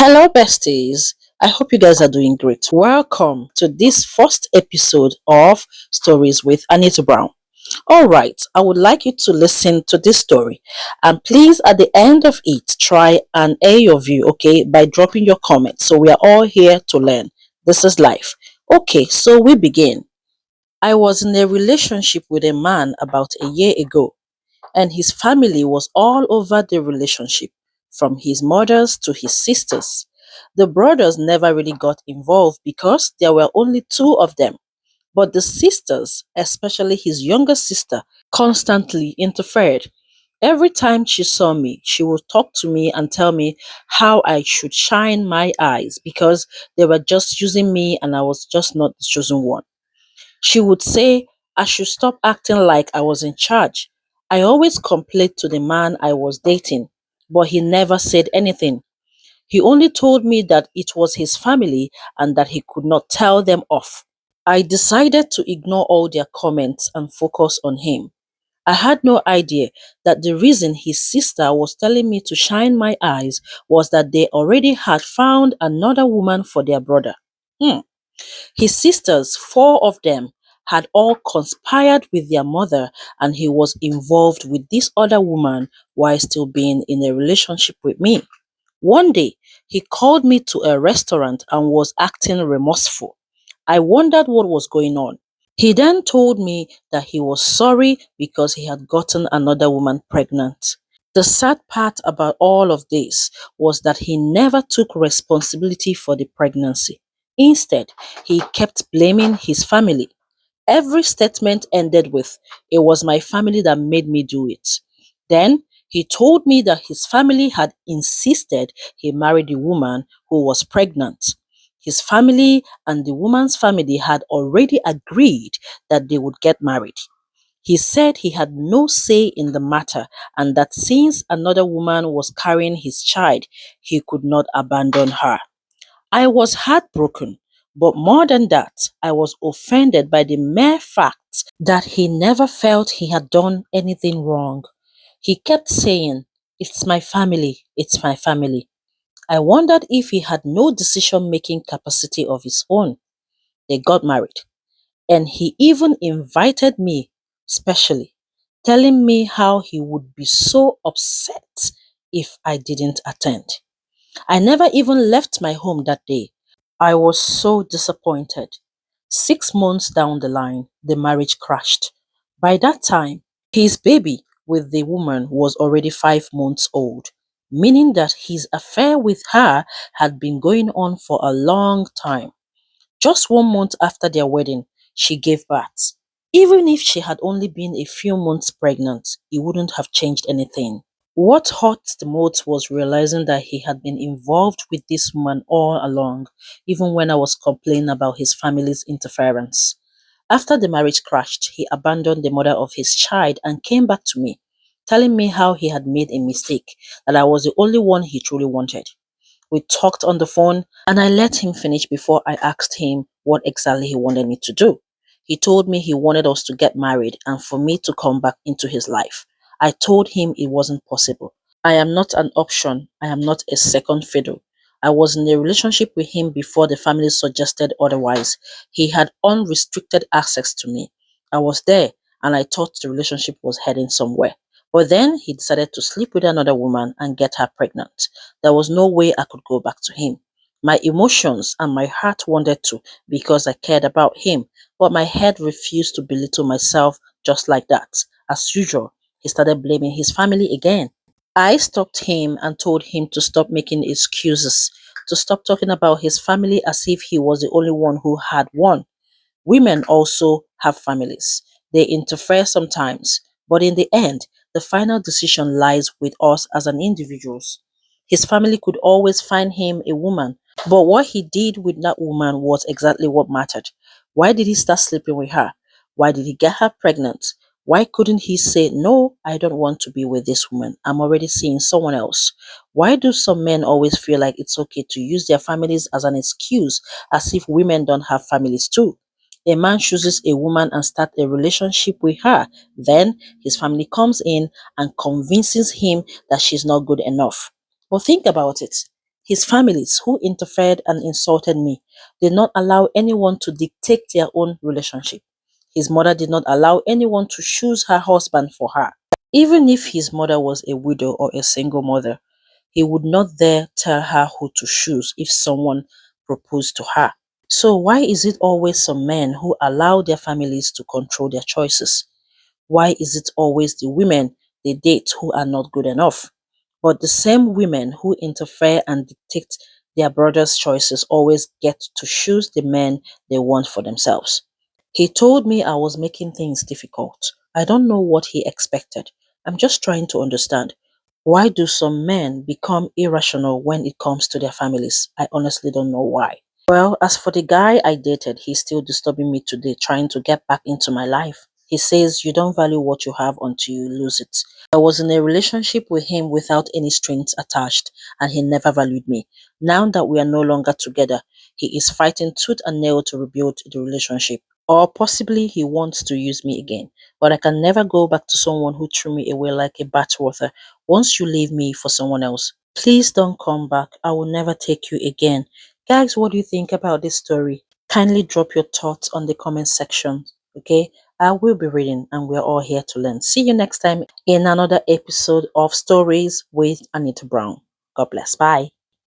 Hello, besties. I hope you guys are doing great. Welcome to this first episode of Stories with Anita Brown. All right, I would like you to listen to this story, and please, at the end of it, try and air your view, okay, by dropping your comments. So we are all here to learn. This is life. Okay, so we begin. I was in a relationship with a man about a year ago, and his family was all over the relationship, from his mother's to his sisters. The brothers never really got involved because there were only two of them, but the sisters, especially his younger sister, constantly interfered. Every time she saw me, she would talk to me and tell me how I should shine my eyes because they were just using me and I was just not the chosen one. She would say I should stop acting like I was in charge. I always complained to the man I was dating, but he never said anything. He only told me that it was his family and that he could not tell them off. I decided to ignore all their comments and focus on him. I had no idea that the reason his sister was telling me to shine my eyes was that they already had found another woman for their brother. Hmm. His sisters, four of them, had all conspired with their mother, and he was involved with this other woman while still being in a relationship with me. One day, he called me to a restaurant and was acting remorseful. I wondered what was going on. He then told me that he was sorry because he had gotten another woman pregnant. The sad part about all of this was that he never took responsibility for the pregnancy. Instead, he kept blaming his family. Every statement ended with, "It was my family that made me do it." Then, he told me that his family had insisted he marry the woman who was pregnant. His family and the woman's family had already agreed that they would get married. He said he had no say in the matter and that since another woman was carrying his child, he could not abandon her. I was heartbroken, but more than that, I was offended by the mere fact that he never felt he had done anything wrong. He kept saying, "It's my family, it's my family." I wondered if he had no decision making capacity of his own. They got married, and he even invited me specially, telling me how he would be so upset if I didn't attend. I never even left my home that day. I was so disappointed. 6 months down the line, the marriage crashed. By that time, his baby with the woman was already 5 months old, meaning that his affair with her had been going on for a long time. Just 1 month after their wedding, she gave birth. Even if she had only been a few months pregnant, it wouldn't have changed anything. What hurt the most was realizing that he had been involved with this woman all along, even when I was complaining about his family's interference. After the marriage crashed, he abandoned the mother of his child and came back to me, telling me how he had made a mistake, that I was the only one he truly wanted. We talked on the phone and I let him finish before I asked him what exactly he wanted me to do. He told me he wanted us to get married and for me to come back into his life. I told him it wasn't possible. I am not an option. I am not a second fiddle. I was in a relationship with him before the family suggested otherwise. He had unrestricted access to me. I was there and I thought the relationship was heading somewhere. But then he decided to sleep with another woman and get her pregnant. There was no way I could go back to him. My emotions and my heart wanted to because I cared about him, but my head refused to belittle myself just like that. As usual, he started blaming his family again. I stopped him and told him to stop making excuses, to stop talking about his family as if he was the only one who had one. Women also have families. They interfere sometimes, but in the end, the final decision lies with us as an individuals. His family could always find him a woman, but what he did with that woman was exactly what mattered. Why did he start sleeping with her? Why did he get her pregnant? Why couldn't he say, "No, I don't want to be with this woman. I'm already seeing someone else"? Why do some men always feel like it's okay to use their families as an excuse, as if women don't have families too? A man chooses a woman and start a relationship with her. Then his family comes in and convinces him that she's not good enough. But think about it. His families, who interfered and insulted me, did not allow anyone to dictate their own relationship. His mother did not allow anyone to choose her husband for her. Even if his mother was a widow or a single mother, he would not dare tell her who to choose if someone proposed to her. So why is it always some men who allow their families to control their choices? Why is it always the women they date who are not good enough? But the same women who interfere and dictate their brothers' choices always get to choose the men they want for themselves. He told me I was making things difficult. I don't know what he expected. I'm just trying to understand. Why do some men become irrational when it comes to their families? I honestly don't know why. Well, as for the guy I dated, he's still disturbing me today, trying to get back into my life. He says you don't value what you have until you lose it. I was in a relationship with him without any strings attached, and he never valued me. Now that we are no longer together, he is fighting tooth and nail to rebuild the relationship. Or possibly he wants to use me again. But I can never go back to someone who threw me away like a bathwater once you leave me for someone else. Please don't come back. I will never take you again. Guys, what do you think about this story? Kindly drop your thoughts on the comment section, okay? I will be reading and we're all here to learn. See you next time in another episode of Stories with Anita Brown. God bless. Bye.